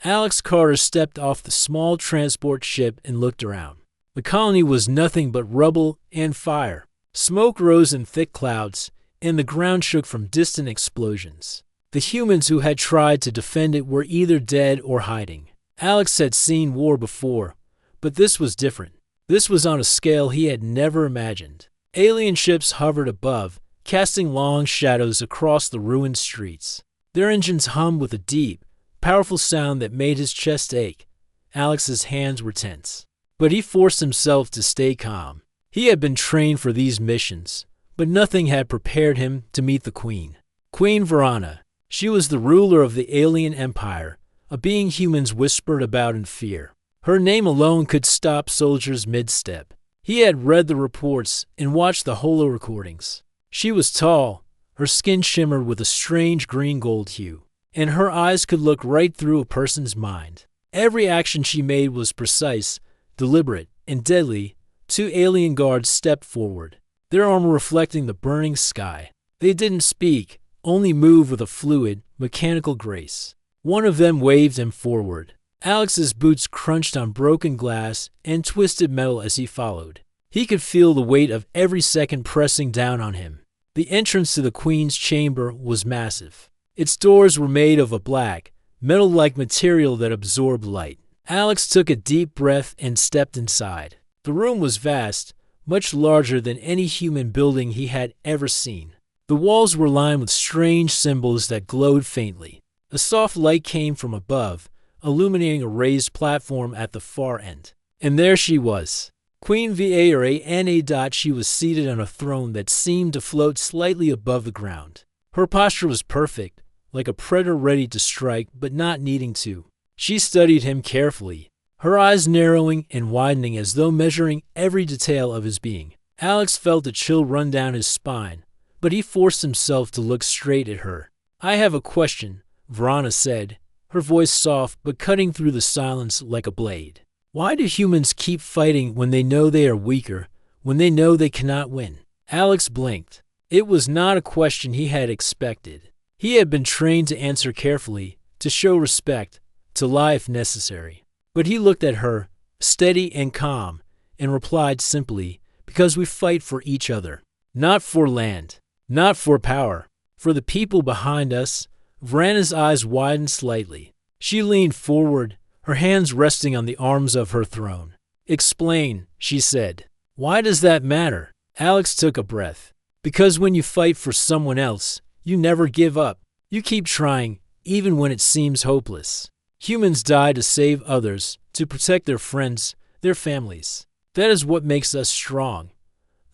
Alex Carter stepped off the small transport ship and looked around. The colony was nothing but rubble and fire. Smoke rose in thick clouds, and the ground shook from distant explosions. The humans who had tried to defend it were either dead or hiding. Alex had seen war before, but this was different. This was on a scale he had never imagined. Alien ships hovered above, casting long shadows across the ruined streets. Their engines hummed with a deep, powerful sound that made his chest ache. Alex's hands were tense, but he forced himself to stay calm. He had been trained for these missions, but nothing had prepared him to meet the Queen. Queen Verana. She was the ruler of the alien empire, a being humans whispered about in fear. Her name alone could stop soldiers mid-step. He had read the reports and watched the holo recordings. She was tall, her skin shimmered with a strange green-gold hue, and her eyes could look right through a person's mind. Every action she made was precise, deliberate, and deadly. Two alien guards stepped forward, their armor reflecting the burning sky. They didn't speak, only move with a fluid, mechanical grace. One of them waved him forward. Alex's boots crunched on broken glass and twisted metal as he followed. He could feel the weight of every second pressing down on him. The entrance to the Queen's chamber was massive. Its doors were made of a black, metal-like material that absorbed light. Alex took a deep breath and stepped inside. The room was vast, much larger than any human building he had ever seen. The walls were lined with strange symbols that glowed faintly. A soft light came from above, illuminating a raised platform at the far end. And there she was. Queen Verana. She was seated on a throne that seemed to float slightly above the ground. Her posture was perfect, like a predator ready to strike but not needing to. She studied him carefully, her eyes narrowing and widening as though measuring every detail of his being. Alex felt a chill run down his spine, but he forced himself to look straight at her. "I have a question," Verana said, her voice soft but cutting through the silence like a blade. "Why do humans keep fighting when they know they are weaker, when they know they cannot win?" Alex blinked. It was not a question he had expected. He had been trained to answer carefully, to show respect, to lie if necessary. But he looked at her, steady and calm, and replied simply, "Because we fight for each other. Not for land, not for power, for the people behind us." Verana's eyes widened slightly. She leaned forward, her hands resting on the arms of her throne. "Explain," she said. "Why does that matter?" Alex took a breath. "Because when you fight for someone else, you never give up. You keep trying, even when it seems hopeless. Humans die to save others, to protect their friends, their families. That is what makes us strong."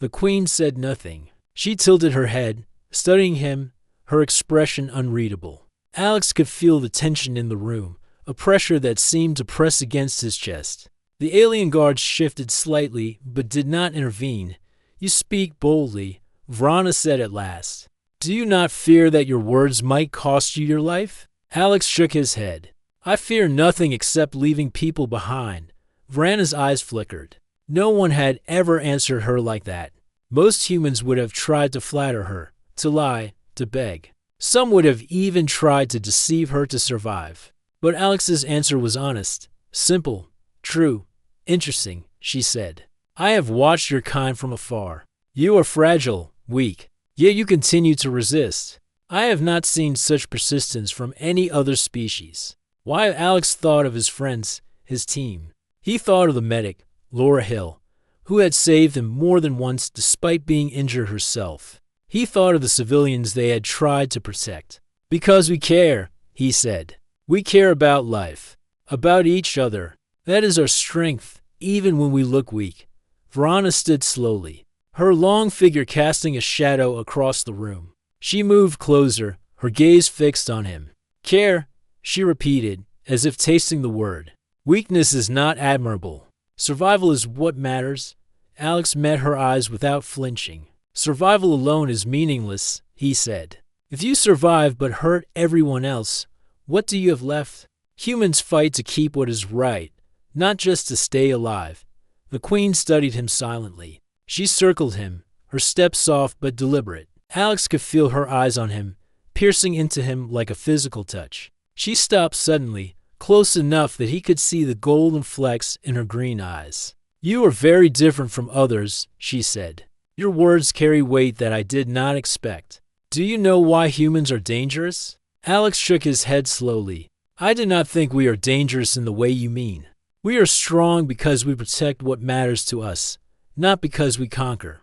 The Queen said nothing. She tilted her head, studying him, her expression unreadable. Alex could feel the tension in the room, a pressure that seemed to press against his chest. The alien guards shifted slightly, but did not intervene. "You speak boldly," Verana said at last. "Do you not fear that your words might cost you your life?" Alex shook his head. "I fear nothing except leaving people behind." Verana's eyes flickered. No one had ever answered her like that. Most humans would have tried to flatter her, to lie, to beg. Some would have even tried to deceive her to survive. But Alex's answer was honest, simple, true, interesting, she said. "I have watched your kind from afar. You are fragile, weak, yet you continue to resist. I have not seen such persistence from any other species." While Alex thought of his friends, his team, he thought of the medic, Laura Hill, who had saved him more than once despite being injured herself. He thought of the civilians they had tried to protect. "Because we care," he said. "We care about life, about each other. That is our strength, even when we look weak." Verana stood slowly, her long figure casting a shadow across the room. She moved closer, her gaze fixed on him. "Care," she repeated, as if tasting the word. "Weakness is not admirable. Survival is what matters." Alex met her eyes without flinching. "Survival alone is meaningless," he said. "If you survive but hurt everyone else, what do you have left?" Humans fight to keep what is right, not just to stay alive. The Queen studied him silently. She circled him, her step soft but deliberate. Alex could feel her eyes on him, piercing into him like a physical touch. She stopped suddenly, close enough that he could see the golden flecks in her green eyes. "You are very different from others," she said. "Your words carry weight that I did not expect. Do you know why humans are dangerous?" Alex shook his head slowly. "I do not think we are dangerous in the way you mean. We are strong because we protect what matters to us, not because we conquer."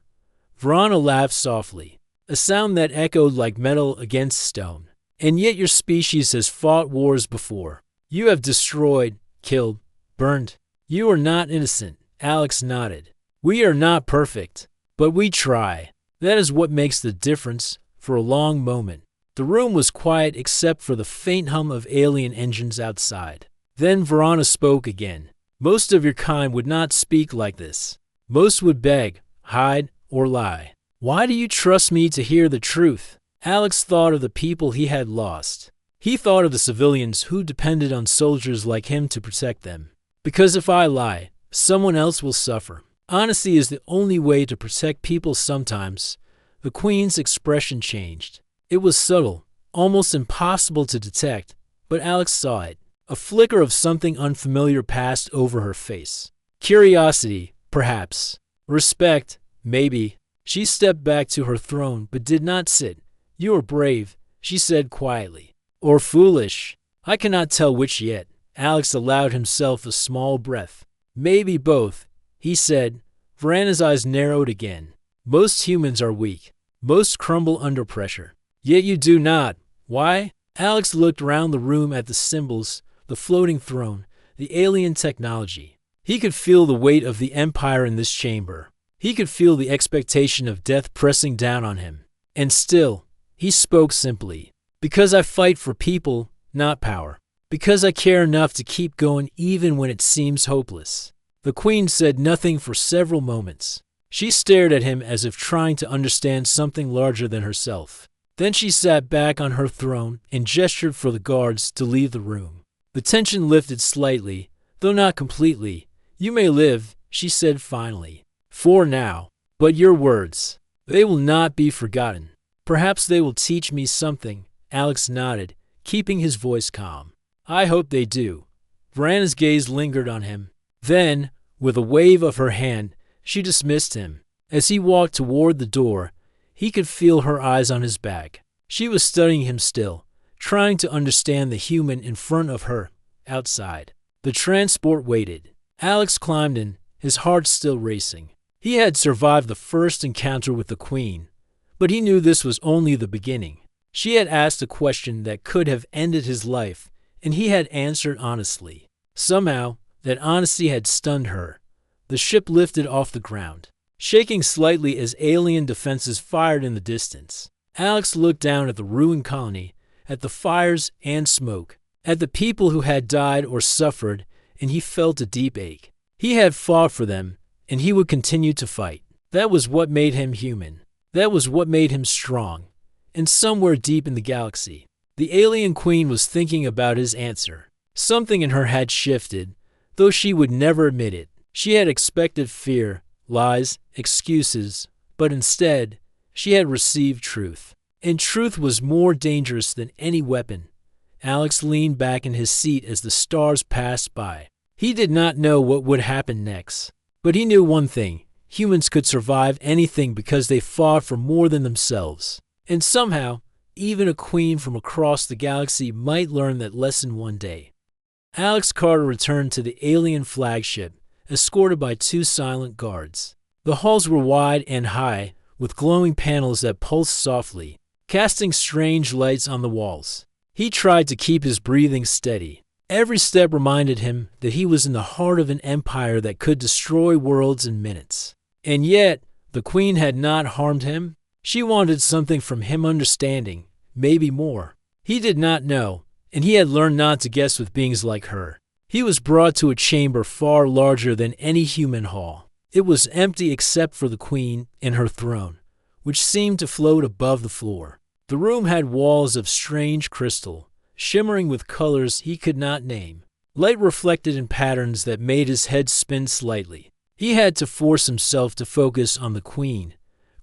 Verona laughed softly, a sound that echoed like metal against stone. "And yet your species has fought wars before. You have destroyed, killed, burned. You are not innocent." Alex nodded. "We are not perfect, but we try. That is what makes the difference." For a long moment, the room was quiet except for the faint hum of alien engines outside. Then Verona spoke again. "Most of your kind would not speak like this. Most would beg, hide, or lie. Why do you trust me to hear the truth?" Alex thought of the people he had lost. He thought of the civilians who depended on soldiers like him to protect them. "Because if I lie, someone else will suffer. Honesty is the only way to protect people sometimes." The Queen's expression changed. It was subtle, almost impossible to detect, but Alex saw it. A flicker of something unfamiliar passed over her face. Curiosity, perhaps. Respect, maybe. She stepped back to her throne but did not sit. "You are brave," she said quietly. "Or foolish. I cannot tell which yet." Alex allowed himself a small breath. "Maybe both," he said. Verona's eyes narrowed again. "Most humans are weak. Most crumble under pressure. Yet you do not. Why?" Alex looked around the room at the symbols, the floating throne, the alien technology. He could feel the weight of the Empire in this chamber. He could feel the expectation of death pressing down on him. And still, he spoke simply. "Because I fight for people, not power. Because I care enough to keep going even when it seems hopeless." The Queen said nothing for several moments. She stared at him as if trying to understand something larger than herself. Then she sat back on her throne and gestured for the guards to leave the room. The tension lifted slightly, though not completely. "You may live," she said finally. "For now. But your words, they will not be forgotten. Perhaps they will teach me something." Alex nodded, keeping his voice calm. "I hope they do." Verona's gaze lingered on him. Then, with a wave of her hand, she dismissed him. As he walked toward the door, he could feel her eyes on his back. She was studying him still, trying to understand the human in front of her, outside. The transport waited. Alex climbed in, his heart still racing. He had survived the first encounter with the Queen, but he knew this was only the beginning. She had asked a question that could have ended his life, and he had answered honestly. Somehow, that honesty had stunned her. The ship lifted off the ground, shaking slightly as alien defenses fired in the distance. Alex looked down at the ruined colony, at the fires and smoke, at the people who had died or suffered, and he felt a deep ache. He had fought for them, and he would continue to fight. That was what made him human. That was what made him strong. And somewhere deep in the galaxy, the alien Queen was thinking about his answer. Something in her had shifted, though she would never admit it. She had expected fear, lies, excuses, but instead, she had received truth. And truth was more dangerous than any weapon. Alex leaned back in his seat as the stars passed by. He did not know what would happen next, but he knew one thing. Humans could survive anything because they fought for more than themselves. And somehow, even a queen from across the galaxy might learn that lesson one day. Alex Carter returned to the alien flagship, escorted by 2 silent guards. The halls were wide and high, with glowing panels that pulsed softly, casting strange lights on the walls. He tried to keep his breathing steady. Every step reminded him that he was in the heart of an empire that could destroy worlds in minutes. And yet, the Queen had not harmed him. She wanted something from him, understanding, maybe more. He did not know, and he had learned not to guess with beings like her. He was brought to a chamber far larger than any human hall. It was empty except for the Queen and her throne, which seemed to float above the floor. The room had walls of strange crystal, shimmering with colors he could not name. Light reflected in patterns that made his head spin slightly. He had to force himself to focus on the Queen.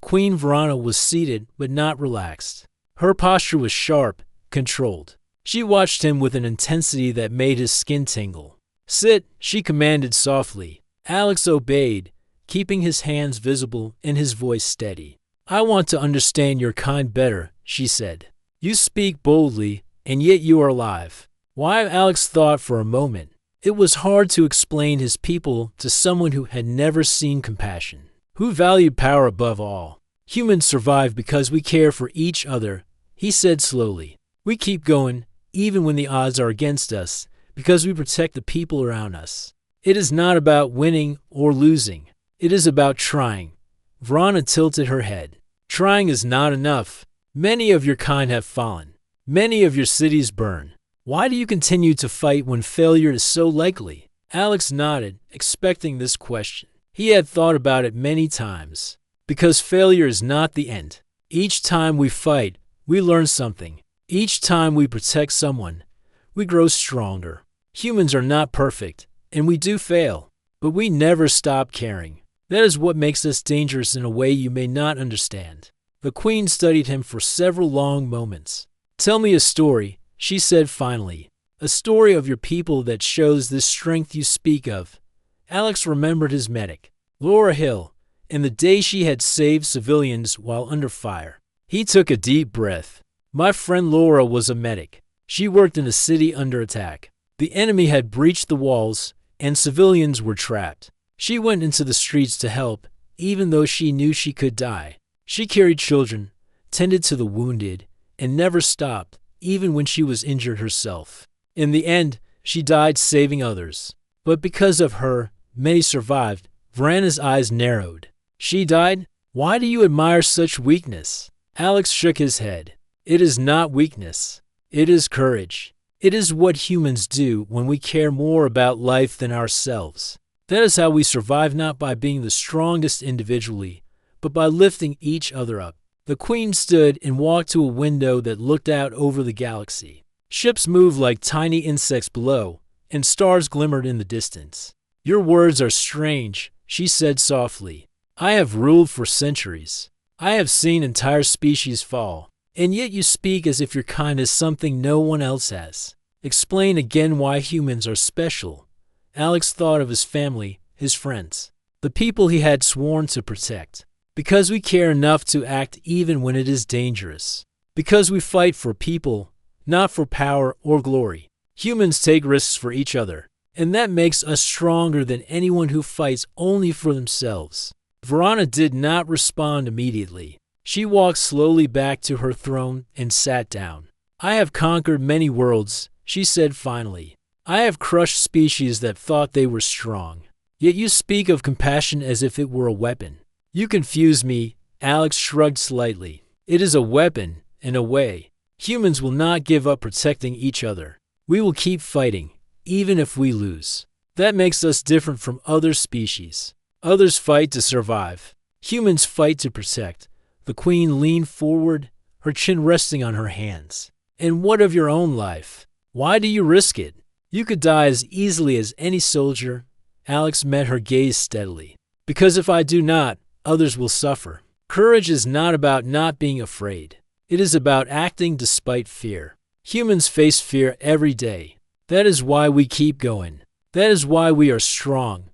Queen Verona was seated but not relaxed. Her posture was sharp, controlled. She watched him with an intensity that made his skin tingle. "Sit," she commanded softly. Alex obeyed, keeping his hands visible and his voice steady. "I want to understand your kind better," she said. "You speak boldly, and yet you are alive." Why? Alex thought for a moment. It was hard to explain his people to someone who had never seen compassion, who valued power above all. "Humans survive because we care for each other," he said slowly. "We keep going, even when the odds are against us, because we protect the people around us. It is not about winning or losing. It is about trying." Vrana tilted her head. "Trying is not enough. Many of your kind have fallen. Many of your cities burn. Why do you continue to fight when failure is so likely?" Alex nodded, expecting this question. He had thought about it many times. Because failure is not the end. Each time we fight, we learn something. Each time we protect someone, we grow stronger. Humans are not perfect, and we do fail, but we never stop caring. That is what makes us dangerous in a way you may not understand. The Queen studied him for several long moments. "Tell me a story," she said finally. "A story of your people that shows this strength you speak of." Alex remembered his medic, Laura Hill, and the day she had saved civilians while under fire. He took a deep breath. "My friend Laura was a medic. She worked in a city under attack. The enemy had breached the walls, and civilians were trapped. She went into the streets to help, even though she knew she could die. She carried children, tended to the wounded, and never stopped, even when she was injured herself. In the end, she died saving others. But because of her, many survived." Vrana's eyes narrowed. "She died? Why do you admire such weakness?" Alex shook his head. "It is not weakness. It is courage. It is what humans do when we care more about life than ourselves. That is how we survive, not by being the strongest individually, but by lifting each other up." The Queen stood and walked to a window that looked out over the galaxy. Ships moved like tiny insects below, and stars glimmered in the distance. "Your words are strange," she said softly. "I have ruled for centuries. I have seen entire species fall, and yet you speak as if your kind is something no one else has. Explain again why humans are special." Alex thought of his family, his friends, the people he had sworn to protect. "Because we care enough to act even when it is dangerous. Because we fight for people, not for power or glory. Humans take risks for each other, and that makes us stronger than anyone who fights only for themselves." Vrana did not respond immediately. She walked slowly back to her throne and sat down. "I have conquered many worlds," she said finally. "I have crushed species that thought they were strong. Yet you speak of compassion as if it were a weapon." "You confuse me," Alex shrugged slightly. "It is a weapon, in a way. Humans will not give up protecting each other. We will keep fighting, even if we lose. That makes us different from other species. Others fight to survive. Humans fight to protect." The Queen leaned forward, her chin resting on her hands. "And what of your own life? Why do you risk it? You could die as easily as any soldier." Alex met her gaze steadily. "Because if I do not, others will suffer. Courage is not about not being afraid. It is about acting despite fear. Humans face fear every day. That is why we keep going. That is why we are strong."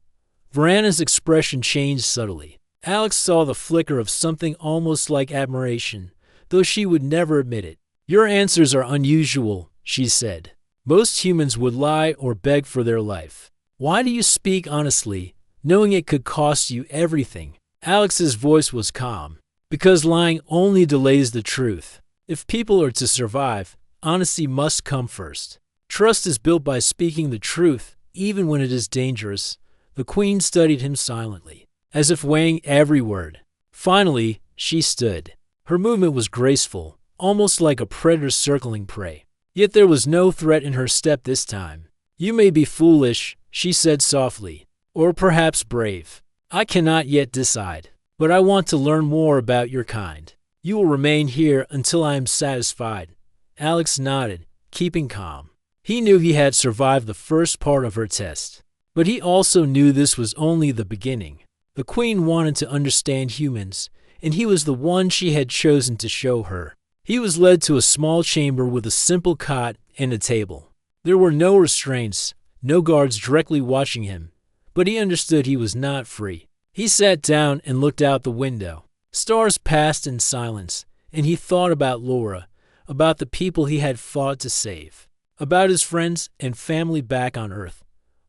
Vrana's expression changed subtly. Alex saw the flicker of something almost like admiration, though she would never admit it. "Your answers are unusual," she said. "Most humans would lie or beg for their life. Why do you speak honestly, knowing it could cost you everything?" Alex's voice was calm. "Because lying only delays the truth. If people are to survive, honesty must come first. Trust is built by speaking the truth, even when it is dangerous." The Queen studied him silently, as if weighing every word. Finally, she stood. Her movement was graceful, almost like a predator circling prey. Yet there was no threat in her step this time. "You may be foolish," she said softly, "or perhaps brave. I cannot yet decide, but I want to learn more about your kind. You will remain here until I am satisfied." Alex nodded, keeping calm. He knew he had survived the first part of her test, but he also knew this was only the beginning. The Queen wanted to understand humans, and he was the one she had chosen to show her. He was led to a small chamber with a simple cot and a table. There were no restraints, no guards directly watching him, but he understood he was not free. He sat down and looked out the window. Stars passed in silence, and he thought about Laura, about the people he had fought to save, about his friends and family back on Earth.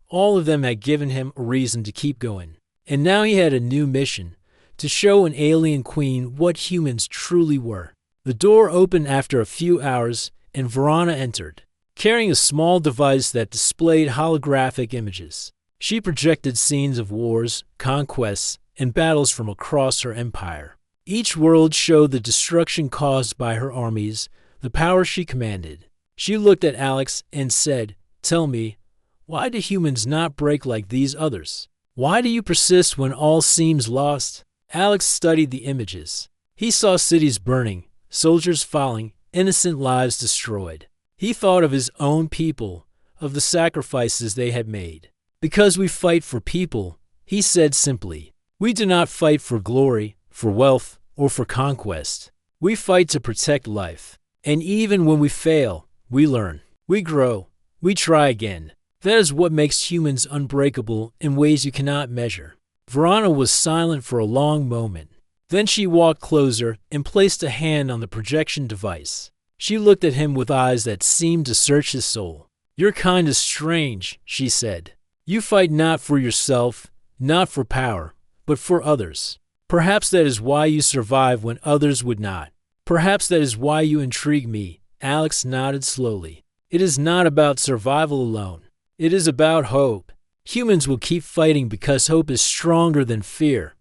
All of them had given him a reason to keep going. And now he had a new mission, to show an alien queen what humans truly were. The door opened after a few hours, and Verona entered, carrying a small device that displayed holographic images. She projected scenes of wars, conquests, and battles from across her empire. Each world showed the destruction caused by her armies, the power she commanded. She looked at Alex and said, "Tell me, why do humans not break like these others? Why do you persist when all seems lost?" Alex studied the images. He saw cities burning, soldiers falling, innocent lives destroyed. He thought of his own people, of the sacrifices they had made. "Because we fight for people," he said simply. "We do not fight for glory, for wealth, or for conquest. We fight to protect life. And even when we fail, we learn. We grow. We try again. That is what makes humans unbreakable in ways you cannot measure." Verona was silent for a long moment. Then she walked closer and placed a hand on the projection device. She looked at him with eyes that seemed to search his soul. "Your kind is strange," she said. "You fight not for yourself, not for power, but for others. Perhaps that is why you survive when others would not. Perhaps that is why you intrigue me." Alex nodded slowly. "It is not about survival alone. It is about hope. Humans will keep fighting because hope is stronger than fear."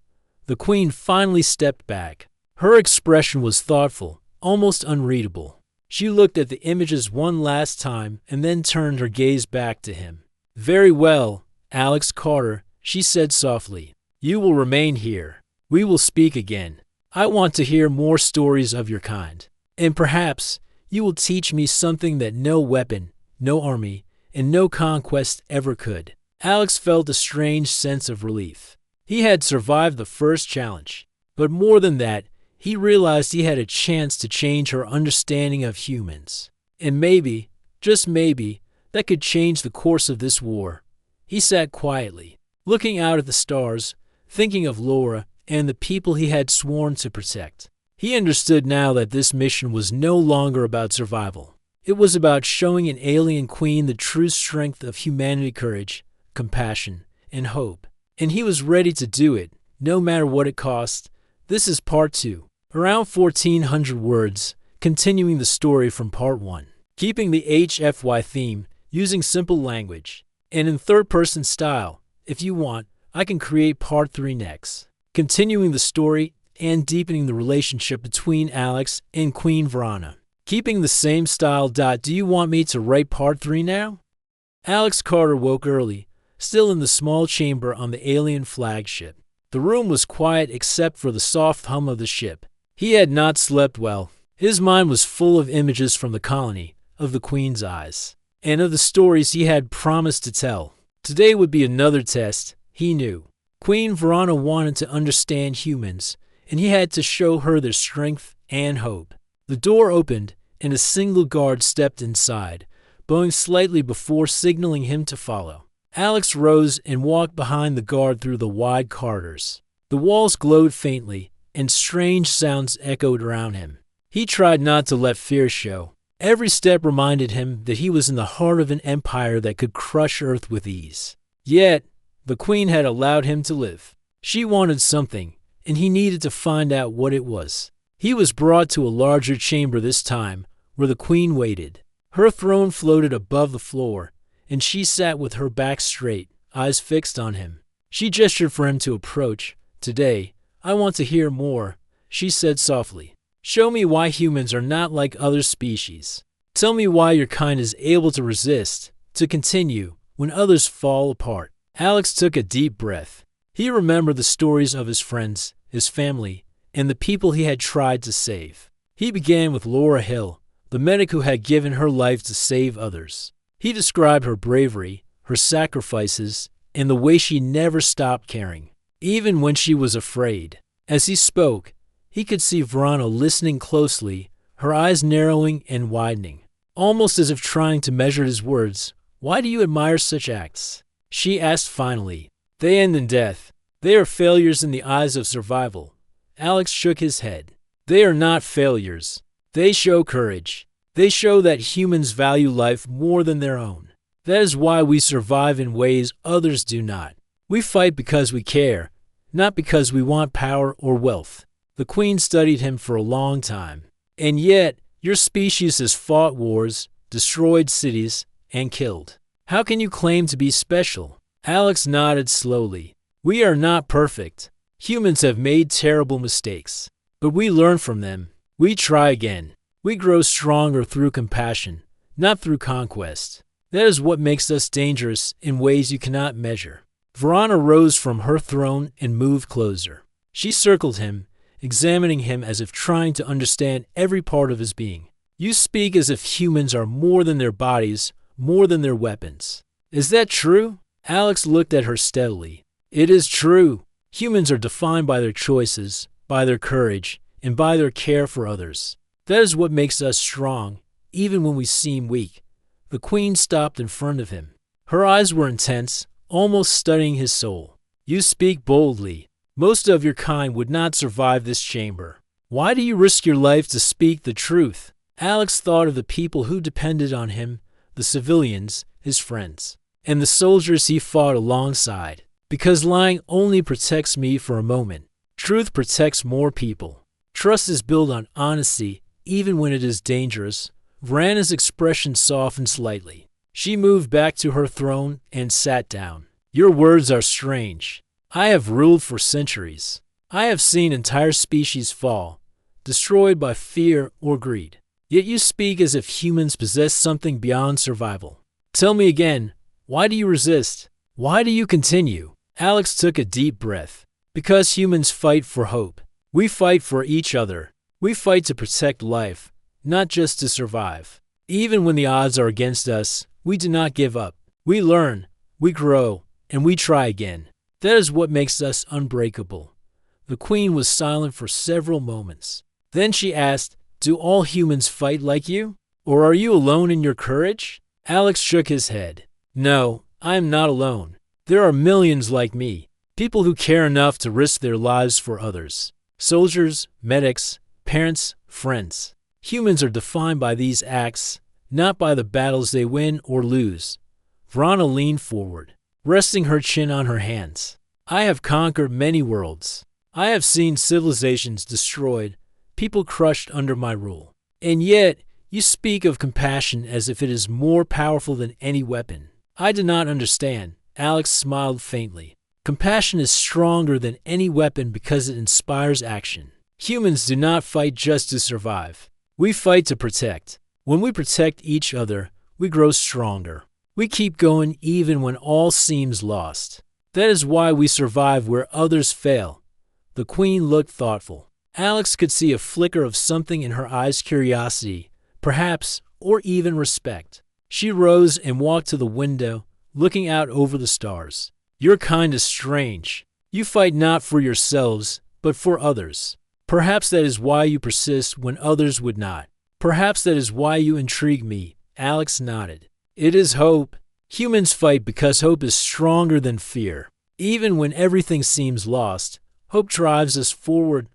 The queen finally stepped back. Her expression was thoughtful, almost unreadable. She looked at the images one last time and then turned her gaze back to him. "Very well, Alex Carter," she said softly. "You will remain here. We will speak again. I want to hear more stories of your kind. And perhaps you will teach me something that no weapon, no army, and no conquest ever could." Alex felt a strange sense of relief. He had survived the first challenge, but more than that, he realized he had a chance to change her understanding of humans. And maybe, just maybe, that could change the course of this war. He sat quietly, looking out at the stars, thinking of Laura and the people he had sworn to protect. He understood now that this mission was no longer about survival. It was about showing an alien queen the true strength of humanity, courage, compassion, and hope. And he was ready to do it, no matter what it cost. This is part 2, around 1,400 words, continuing the story from part 1. Keeping the HFY theme, using simple language, and in third-person style. If you want, I can create part 3 next, continuing the story and deepening the relationship between Alex and Queen Verona. Keeping the same style. Do you want me to write part 3 now? Alex Carter woke early, still in the small chamber on the alien flagship. The room was quiet except for the soft hum of the ship. He had not slept well. His mind was full of images from the colony, of the Queen's eyes, and of the stories he had promised to tell. Today would be another test, he knew. Queen Verona wanted to understand humans, and he had to show her their strength and hope. The door opened, and a single guard stepped inside, bowing slightly before signaling him to follow. Alex rose and walked behind the guard through the wide corridors. The walls glowed faintly, and strange sounds echoed around him. He tried not to let fear show. Every step reminded him that he was in the heart of an empire that could crush Earth with ease. Yet, the Queen had allowed him to live. She wanted something, and he needed to find out what it was. He was brought to a larger chamber this time, where the Queen waited. Her throne floated above the floor, and she sat with her back straight, eyes fixed on him. She gestured for him to approach. "Today, I want to hear more," she said softly. "Show me why humans are not like other species. Tell me why your kind is able to resist, to continue, when others fall apart." Alex took a deep breath. He remembered the stories of his friends, his family, and the people he had tried to save. He began with Laura Hill, the medic who had given her life to save others. He described her bravery, her sacrifices, and the way she never stopped caring, even when she was afraid. As he spoke, he could see Verona listening closely, her eyes narrowing and widening, almost as if trying to measure his words. "Why do you admire such acts?" she asked finally. "They end in death. They are failures in the eyes of survival." Alex shook his head. "They are not failures. They show courage. They show that humans value life more than their own. That is why we survive in ways others do not. We fight because we care, not because we want power or wealth." The Queen studied him for a long time. "And yet, your species has fought wars, destroyed cities, and killed. How can you claim to be special?" Alex nodded slowly. "We are not perfect. Humans have made terrible mistakes. But we learn from them. We try again. We grow stronger through compassion, not through conquest. That is what makes us dangerous in ways you cannot measure." Verona rose from her throne and moved closer. She circled him, examining him as if trying to understand every part of his being. "You speak as if humans are more than their bodies, more than their weapons. Is that true?" Alex looked at her steadily. "It is true. Humans are defined by their choices, by their courage, and by their care for others. That is what makes us strong, even when we seem weak." The Queen stopped in front of him. Her eyes were intense, almost studying his soul. "You speak boldly. Most of your kind would not survive this chamber. Why do you risk your life to speak the truth?" Alex thought of the people who depended on him, the civilians, his friends, and the soldiers he fought alongside. "Because lying only protects me for a moment. Truth protects more people. Trust is built on honesty, even when it is dangerous." Verona's expression softened slightly. She moved back to her throne and sat down. "Your words are strange. I have ruled for centuries. I have seen entire species fall, destroyed by fear or greed. Yet you speak as if humans possess something beyond survival. Tell me again, why do you resist? Why do you continue?" Alex took a deep breath. "Because humans fight for hope. We fight for each other. We fight to protect life, not just to survive. Even when the odds are against us, we do not give up. We learn, we grow, and we try again. That is what makes us unbreakable." The Queen was silent for several moments. Then she asked, "Do all humans fight like you? Or are you alone in your courage?" Alex shook his head. "No, I am not alone. There are millions like me, people who care enough to risk their lives for others. Soldiers, medics, parents, friends. Humans are defined by these acts, not by the battles they win or lose." Verona leaned forward, resting her chin on her hands. "I have conquered many worlds. I have seen civilizations destroyed, people crushed under my rule. And yet, you speak of compassion as if it is more powerful than any weapon." "I do not understand." Alex smiled faintly. "Compassion is stronger than any weapon because it inspires action. Humans do not fight just to survive. We fight to protect. When we protect each other, we grow stronger. We keep going even when all seems lost. That is why we survive where others fail." The Queen looked thoughtful. Alex could see a flicker of something in her eyes: curiosity, perhaps, or even respect. She rose and walked to the window, looking out over the stars. "Your kind is strange. You fight not for yourselves, but for others. Perhaps that is why you persist when others would not. Perhaps that is why you intrigue me." Alex nodded. "It is hope. Humans fight because hope is stronger than fear. Even when everything seems lost, hope drives us forward."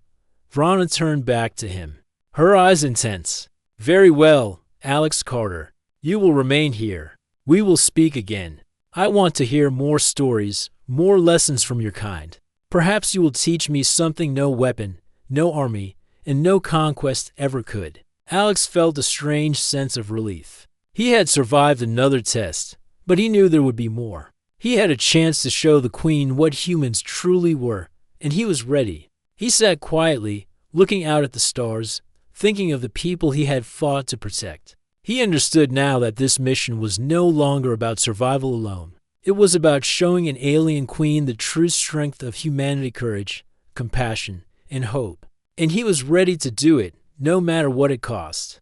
Verona turned back to him, her eyes intense. "Very well, Alex Carter. You will remain here. We will speak again. I want to hear more stories, more lessons from your kind. Perhaps you will teach me something no weapon, no army, and no conquest ever could." Alex felt a strange sense of relief. He had survived another test, but he knew there would be more. He had a chance to show the Queen what humans truly were, and he was ready. He sat quietly, looking out at the stars, thinking of the people he had fought to protect. He understood now that this mission was no longer about survival alone. It was about showing an alien queen the true strength of humanity: courage, compassion, and hope. And he was ready to do it, no matter what it cost.